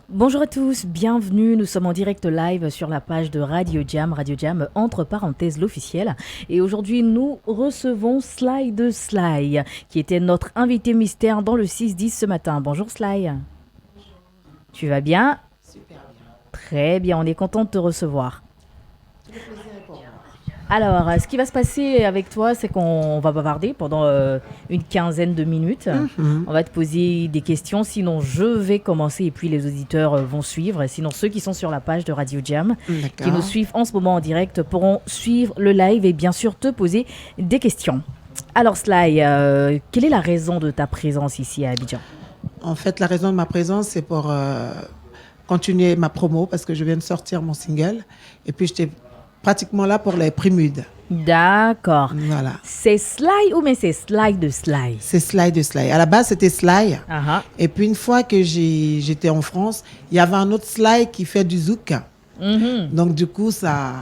Bonjour à tous, bienvenue. Nous sommes en direct live sur la page de Radio Jam entre parenthèses l'officiel. Et aujourd'hui, nous recevons Sly de Sly, qui était notre invité mystère dans le 6-10 ce matin. Bonjour Sly. Tu vas bien? Super bien. Très bien, on est content de te recevoir. Alors, ce qui va se passer avec toi, c'est qu'on va bavarder pendant une quinzaine de minutes. On va te poser des questions, sinon je vais commencer et puis les auditeurs vont suivre. Et sinon, ceux qui sont sur la page de Radio Jam, qui nous suivent en ce moment en direct, pourront suivre le live et bien sûr te poser des questions. Alors Sly, quelle est la raison de ta présence ici à Abidjan? En fait, la raison de ma présence, c'est pour continuer ma promo parce que je viens de sortir mon single. Et puis, j'étais pratiquement là pour les Prémudes. D'accord. Voilà. C'est Sly ou mais c'est Sly de Sly? C'est Sly de Sly. À la base, c'était Sly. Ah. Et puis, une fois que j'étais en France, il y avait un autre Sly qui fait du zouk. Donc, du coup, ça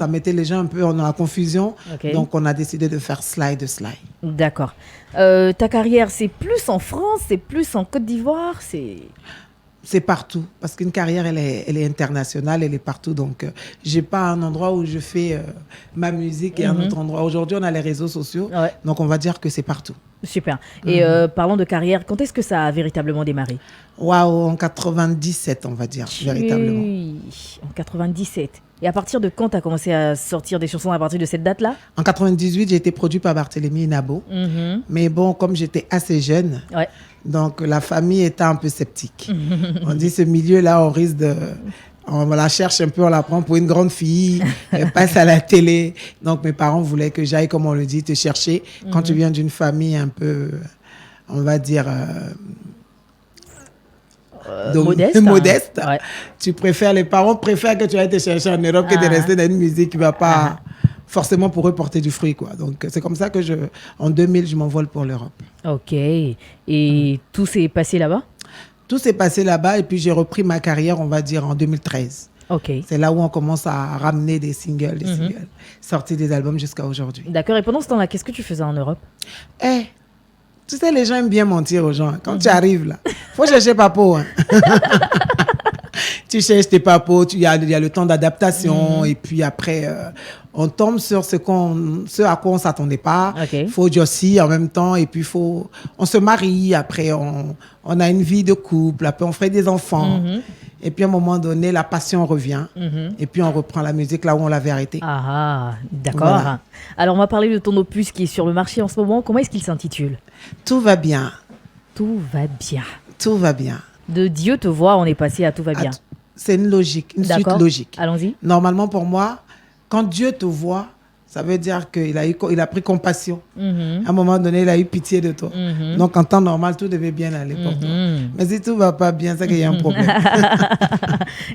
mettait les gens un peu en confusion. Okay. Donc, on a décidé de faire Sly de Sly. D'accord. Ta carrière, c'est plus en France, c'est plus en Côte d'Ivoire, c'est partout, parce qu'une carrière, elle est internationale, elle est partout. Donc, j'ai pas un endroit où je fais ma musique et un autre endroit. Aujourd'hui, on a les réseaux sociaux, donc on va dire que c'est partout. Super. Et parlons de carrière, quand est-ce que ça a véritablement démarré? Waouh, en 97, on va dire, véritablement. En 97. Et à partir de quand tu as commencé à sortir des chansons à partir de cette date-là? En 98, j'ai été produit par Barthélémy Nabo. Mais bon, comme j'étais assez jeune, donc la famille était un peu sceptique. On dit ce milieu-là, on risque de... On la cherche un peu, on la prend pour une grande fille, elle passe à la télé. Donc mes parents voulaient que j'aille, comme on le dit, te chercher. Quand tu viens d'une famille un peu, on va dire... modeste. Tu préfères, les parents préfèrent que tu ailles te chercher en Europe que de rester dans une musique qui ne va pas forcément pour eux porter du fruit, quoi. Donc c'est comme ça que en 2000, je m'envole pour l'Europe. Ok. Et tout s'est passé là-bas? Tout s'est passé là-bas et puis j'ai repris ma carrière, on va dire, en 2013. Ok. C'est là où on commence à ramener des singles, sortir des albums jusqu'à aujourd'hui. D'accord. Et pendant ce temps-là, qu'est-ce que tu faisais en Europe? Tu sais, les gens aiment bien mentir aux gens. Quand tu arrives là, faut chercher papo. Tu cherches tes papos, il y a le temps d'adaptation et puis après, on tombe sur ce à quoi on ne s'attendait pas. Il faut aussi en même temps et puis on se marie, après on a une vie de couple, après on fait des enfants. Et puis à un moment donné, la passion revient et puis on reprend la musique là où on l'avait arrêtée. Ah, d'accord. Voilà. Alors on va parler de ton opus qui est sur le marché en ce moment. Comment est-ce qu'il s'intitule? Tout va bien. Tout va bien. Tout va bien. De Dieu te voit, on est passé à tout va bien. C'est une logique, une suite logique. Allons-y. Normalement pour moi, quand Dieu te voit, ça veut dire qu'il a pris compassion. À un moment donné, il a eu pitié de toi. Donc, en temps normal, tout devait bien aller pour toi. Mais si tout ne va pas bien, c'est qu'il y a un problème.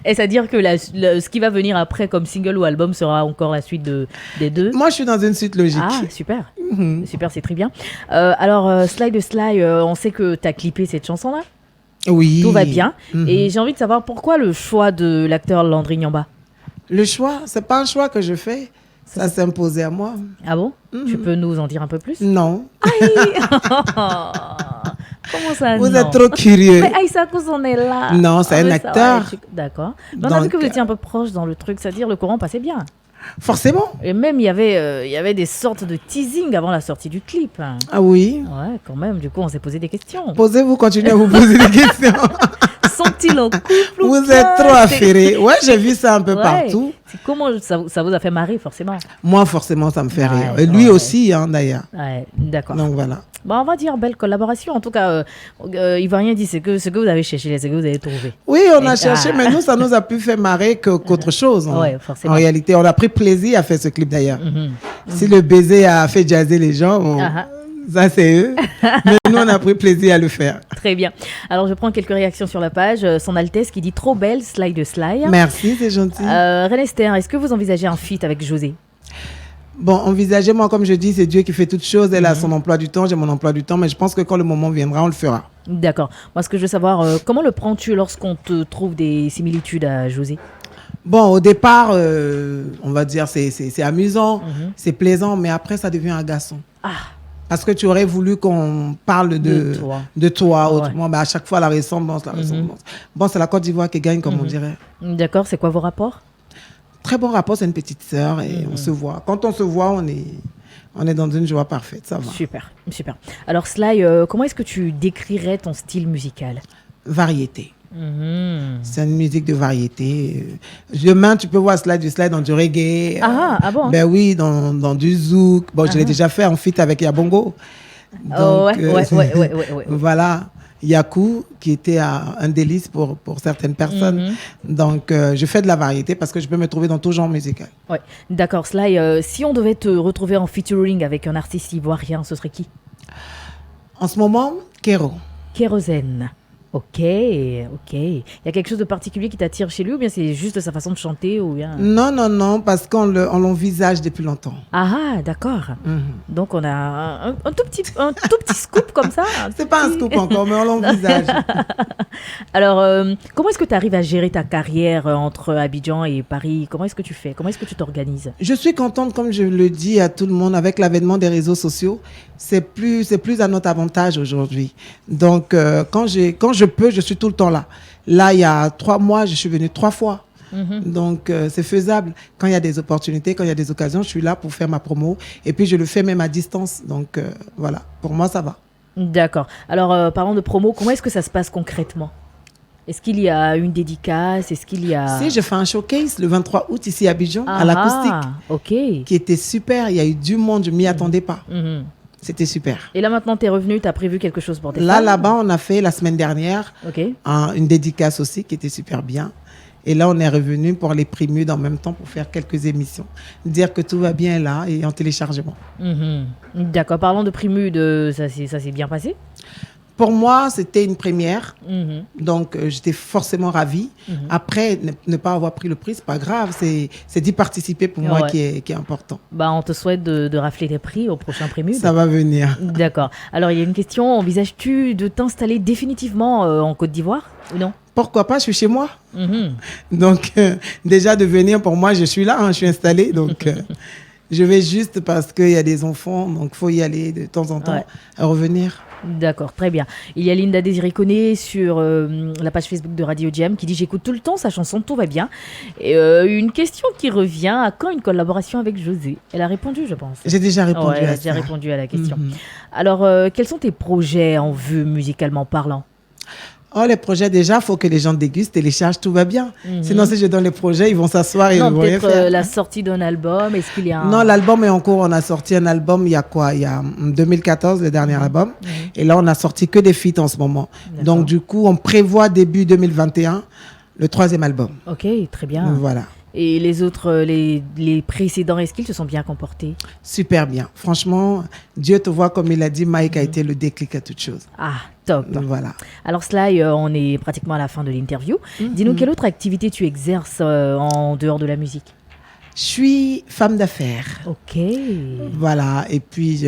Est-ce à dire que ce qui va venir après comme single ou album sera encore la suite des deux? Moi, je suis dans une suite logique. Ah, super. Super, c'est très bien. Alors, Sly de Sly, on sait que tu as clippé cette chanson-là. Oui. Tout va bien. Et j'ai envie de savoir pourquoi le choix de l'acteur Landry Nyamba? Le choix, c'est pas un choix que je fais. Ça s'est imposé à moi. Ah bon? Tu peux nous en dire un peu plus? Non. Aïe. Comment ça? Vous êtes trop curieux. Mais Aïssa Kous, on est là. Non, c'est un acteur. D'accord. On a vu que vous étiez un peu proche dans le truc, c'est-à-dire le courant passait bien. Forcément. Et même, il y avait des sortes de teasing avant la sortie du clip. Ah oui? Ouais, quand même. Du coup, on s'est posé des questions. Posez-vous, continuez à vous poser des questions. Sont-ils en couple? Vous êtes trop affairés. Ouais, j'ai vu ça un peu partout. Comment ça vous a fait marrer, forcément? Moi, forcément, ça me fait rire. Et lui aussi, d'ailleurs. Ouais, d'accord. Donc, voilà. Bon, on va dire belle collaboration. En tout cas, il va rien dire. C'est que ce que vous avez cherché, c'est que vous avez trouvé. Oui, on a cherché, mais nous, ça nous a plus fait marrer qu'autre chose. Ouais, forcément. En réalité, on a pris plaisir à faire ce clip, d'ailleurs. Si le baiser a fait jaser les gens, ça, c'est eux. Mais nous, on a pris plaisir à le faire. Très bien. Alors, je prends quelques réactions sur la page. Son Altesse qui dit « Trop belle, Sly de Sly ». Merci, c'est gentil. René Esther, est-ce que vous envisagez un feat avec José? Bon, envisager, moi, comme je dis, c'est Dieu qui fait toutes choses. Elle a son emploi du temps, j'ai mon emploi du temps. Mais je pense que quand le moment viendra, on le fera. D'accord. Moi, ce que je veux savoir, comment le prends-tu lorsqu'on te trouve des similitudes à José? Bon, au départ, on va dire c'est amusant, c'est plaisant, mais après, ça devient agaçant. Ah. parce que tu aurais voulu qu'on parle de toi. Autrement, à chaque fois, la ressemblance. Bon, c'est la Côte d'Ivoire qui gagne, comme on dirait. D'accord, c'est quoi vos rapports? Très bon rapport, c'est une petite sœur et on se voit. Quand on se voit, on est dans une joie parfaite, ça va. Super. Alors Sly, comment est-ce que tu décrirais ton style musical? Variété. C'est une musique de variété. Demain, tu peux voir du slide dans du reggae. Ah bon? Ben oui, dans du zouk. Bon, je l'ai déjà fait en feat avec Yabongo. Donc, ouais. Voilà. Yaku, qui était un délice pour certaines personnes. Donc, je fais de la variété parce que je peux me trouver dans tout genre musical. Ouais. D'accord, Sly, si on devait te retrouver en featuring avec un artiste ivoirien, ce serait qui? En ce moment, Kero. Kérosène. Ok. Il y a quelque chose de particulier qui t'attire chez lui ou bien c'est juste sa façon de chanter ou bien... Non, parce qu'on l'envisage depuis longtemps. Ah, d'accord. Donc on a un tout petit scoop comme ça. C'est pas un scoop encore, mais on l'envisage. Alors, comment est-ce que tu arrives à gérer ta carrière entre Abidjan et Paris? Comment est-ce que tu fais? Comment est-ce que tu t'organises? Je suis contente, comme je le dis à tout le monde, avec l'avènement des réseaux sociaux. C'est plus à notre avantage aujourd'hui. Donc, quand je peux, je suis tout le temps là. Là, il y a 3 mois, je suis venue 3 fois. Donc, c'est faisable. Quand il y a des opportunités, quand il y a des occasions, je suis là pour faire ma promo. Et puis, je le fais même à distance. Donc, voilà. Pour moi, ça va. D'accord. Alors, parlons de promo. Comment est-ce que ça se passe concrètement? Est-ce qu'il y a une dédicace? Est-ce qu'il y a... Si, je fais un showcase le 23 août ici à Abidjan, à l'Acoustique. Ok. Qui était super. Il y a eu du monde. Je ne m'y attendais pas. C'était super. Et là, maintenant, tu es revenu, tu as prévu quelque chose pour tes fans? Là-bas, on a fait la semaine dernière une dédicace aussi qui était super bien. Et là, on est revenu pour les prémudes en même temps pour faire quelques émissions. Dire que tout va bien là et en téléchargement. D'accord. Parlons de prémudes, ça s'est bien passé? Pour moi, c'était une première. Donc, j'étais forcément ravie. Après, ne pas avoir pris le prix, c'est pas grave. C'est d'y participer pour moi qui est important. On te souhaite de rafler des prix au prochain prémude. Ça va venir. D'accord. Alors, il y a une question. Envisages-tu de t'installer définitivement en Côte d'Ivoire ou non? Pourquoi pas? Je suis chez moi. Donc, déjà de venir, pour moi, je suis là. Je suis installée. Donc, je vais juste parce qu'il y a des enfants. Donc, il faut y aller de temps en temps à revenir. D'accord, très bien. Il y a Linda Désiré Koné sur la page Facebook de Radio Jam qui dit « J'écoute tout le temps sa chanson, tout va bien ». Et une question qui revient, à quand une collaboration avec José? Elle a répondu, je pense. J'ai déjà répondu elle a déjà répondu à la question. Alors, quels sont tes projets en vue musicalement parlant? Les projets, déjà, il faut que les gens dégustent, téléchargent, tout va bien. Sinon, si je donne les projets, ils vont s'asseoir et ils vont rien faire. Peut-être la sortie d'un album, est-ce qu'il y a Non, l'album est en cours. On a sorti un album il y a en 2014, le dernier album. Et là, on a sorti que des feats en ce moment. Donc, du coup, on prévoit début 2021 le 3e album. Ok, très bien. Voilà. Et les autres, les précédents, est-ce qu'ils se sont bien comportés? Super bien. Franchement, Dieu te voit, comme il a dit, Mike a été le déclic à toute chose. Ah, top. Voilà. Alors Sly, on est pratiquement à la fin de l'interview. Dis-nous, quelle autre activité tu exerces en dehors de la musique? Je suis femme d'affaires. Ok. Voilà. Et puis,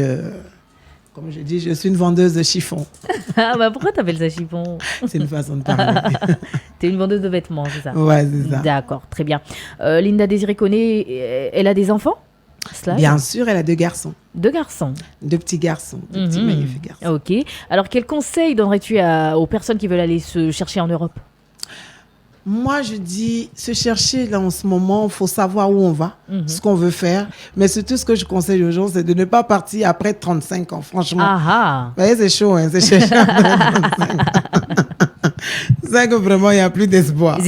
comme je dis, je suis une vendeuse de chiffons. Pourquoi t'appelles ça chiffon? C'est une façon de parler. T'es une vendeuse de vêtements, c'est ça? Ouais, c'est ça. D'accord, très bien. Linda Désiré Koné, elle a des enfants? Sly? Bien sûr, elle a 2 garçons. 2 garçons? 2 petits garçons, 2 petits magnifiques garçons. Ok. Alors, quel conseil donnerais-tu aux personnes qui veulent aller se chercher en Europe? Moi, je dis, se chercher là en ce moment, il faut savoir où on va, ce qu'on veut faire. Mais surtout, ce que je conseille aux gens, c'est de ne pas partir après 35 ans, franchement. Vous voyez, c'est chaud, c'est chercher après 35 ans. C'est que vraiment, il n'y a plus d'espoir.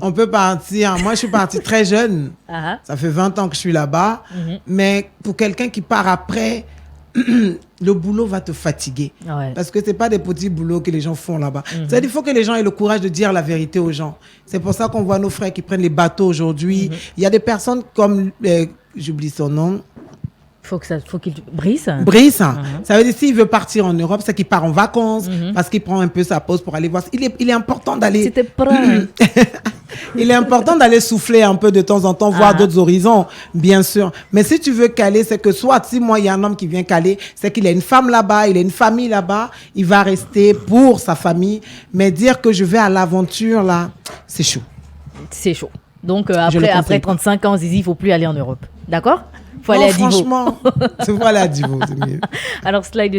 On peut partir. Moi, je suis partie très jeune. Ça fait 20 ans que je suis là-bas. Mais pour quelqu'un qui part après, le boulot va te fatiguer. Parce que ce n'est pas des petits boulots que les gens font là-bas. C'est-à-dire qu'il faut que les gens aient le courage de dire la vérité aux gens. C'est pour ça qu'on voit nos frères qui prennent les bateaux aujourd'hui. Il y a des personnes comme, j'oublie son nom, faut qu'il Brice. Ça veut dire s'il veut partir en Europe, c'est qu'il part en vacances parce qu'il prend un peu sa pause pour aller voir. Il est important d'aller. C'était prêt. Il est important d'aller souffler un peu de temps en temps, voir d'autres horizons, bien sûr. Mais si tu veux caler, c'est que soit si moi il y a un homme qui vient caler, c'est qu'il a une femme là-bas, il a une famille là-bas, il va rester pour sa famille. Mais dire que je vais à l'aventure là, c'est chaud. C'est chaud. Donc après 35 ans, Zizi, il ne faut plus aller en Europe. D'accord? Faut aller à Divo. Franchement, tu vois aller à Divo, c'est mieux. Alors, Sly,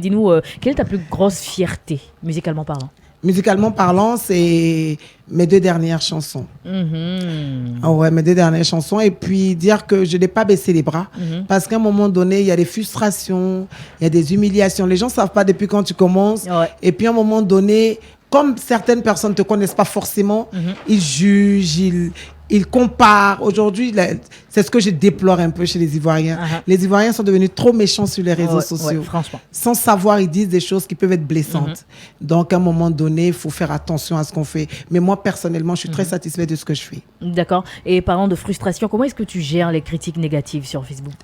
dis-nous, quelle est ta plus grosse fierté, musicalement parlant? Musicalement parlant, c'est mes 2 dernières chansons. Ouais, mes 2 dernières chansons. Et puis dire que je n'ai pas baissé les bras. Parce qu'à un moment donné, il y a des frustrations, il y a des humiliations. Les gens ne savent pas depuis quand tu commences. Ouais. Et puis à un moment donné, comme certaines personnes ne te connaissent pas forcément, ils jugent, ils comparent. Aujourd'hui, c'est ce que je déplore un peu chez les Ivoiriens. Les Ivoiriens sont devenus trop méchants sur les réseaux sociaux. Ouais, franchement. Sans savoir, ils disent des choses qui peuvent être blessantes. Donc, à un moment donné, il faut faire attention à ce qu'on fait. Mais moi, personnellement, je suis très satisfait de ce que je fais. D'accord. Et parlant de frustration, comment est-ce que tu gères les critiques négatives sur Facebook?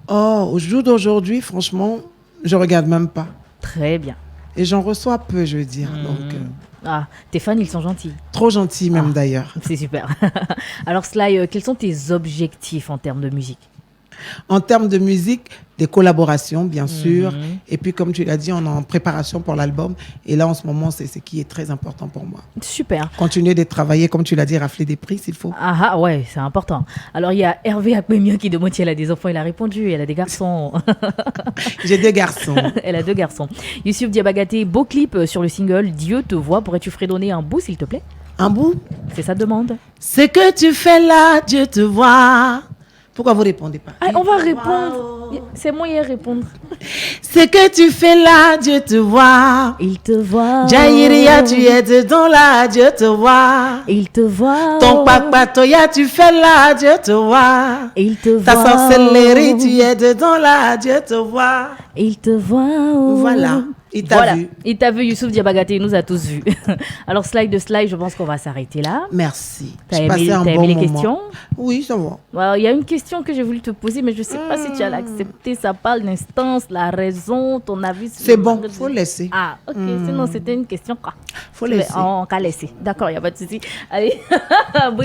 Au jour d'aujourd'hui, franchement, je ne regarde même pas. Très bien. Et j'en reçois peu, je veux dire. Donc, ah, tes fans, ils sont gentils. Trop gentils même d'ailleurs. C'est super. Alors Sly, quels sont tes objectifs en termes de musique? En termes de musique, des collaborations, bien sûr. Et puis, comme tu l'as dit, on est en préparation pour l'album. Et là, en ce moment, c'est ce qui est très important pour moi. Super. Continuer de travailler, comme tu l'as dit, rafler des prix s'il faut. Ah, ouais, c'est important. Alors, il y a Hervé Akpemio qui demande si elle a des enfants. Elle a répondu, elle a des garçons. J'ai 2 garçons. Elle a 2 garçons. Youssouf Diabagaté, beau clip sur le single Dieu te voit. Pourrais-tu fredonner un bout, s'il te plaît? Un bout? C'est sa demande. Ce que tu fais là, Dieu te voit. Pourquoi vous répondez pas? Ah, on va répondre. C'est moi qui vais répondre. Ce que tu fais là, Dieu te voit. Il te voit. Jaïria, tu es dedans là, Dieu te voit. Il te voit. Ton papatoya, tu fais là, Dieu te voit. Il te voit. Ta sorcellerie, tu es dedans là, Dieu te voit. Il te voit. Voilà. Il t'a vu. Il t'a vu, Youssouf Diabagaté, il nous a tous vus. Alors, Sly, je pense qu'on va s'arrêter là. Merci. T'as aimé les questions? Oui, ça va. Il y a une question que j'ai voulu te poser, mais je ne sais pas si tu as accepté. Ça parle d'instance, la raison, ton avis. C'est bon, il faut laisser. Ah, ok. Sinon, c'était une question quoi. Faut laisser. On va laisser. D'accord, il n'y a pas de souci. Allez.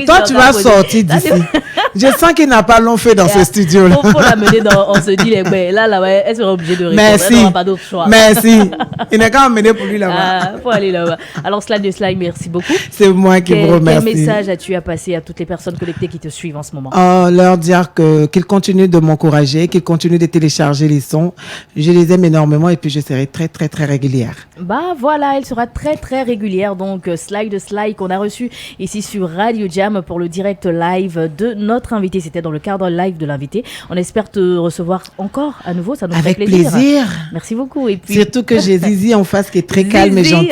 Toi, tu vas sortir d'ici. Je sens qu'il n'a pas long fait dans ce studio-là. Faut l'amener dans. On se dit, là, elle sera obligée de répondre. Merci. Elle n'aura pas d'autre choix. Merci. Il n'est qu'à emmener pour lui là-bas. Faut aller là-bas. Alors, Sly, merci beaucoup. C'est moi qui vous remercie. Quel message as-tu à passer à toutes les personnes connectées qui te suivent en ce moment? Leur dire qu'ils continuent de m'encourager, qu'ils continuent de télécharger les sons. Je les aime énormément et puis je serai très, très, très régulière. Voilà, elle sera très, très régulière. Donc, Sly qu'on a reçu ici sur Radio Jam pour le direct live de notre invité. C'était dans le cadre live de l'invité. On espère te recevoir encore à nouveau. Ça nous fait plaisir. Avec plaisir. Merci beaucoup. Et puis... Surtout que j'ai Zizi en face qui est très calme et gentil.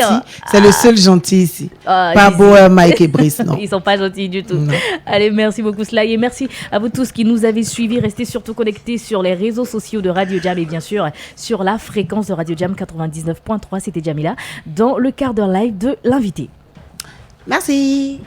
C'est le seul gentil ici. Pas beau Mike et Brice, non. Ils sont pas gentils du tout. Non. Allez, merci beaucoup Sly et merci à vous tous qui nous avez suivis. Restez surtout connectés sur les réseaux sociaux de Radio Jam et bien sûr sur la fréquence de Radio Jam 99.3. C'était Jamila dans le quart d'heure live de l'invité. Merci.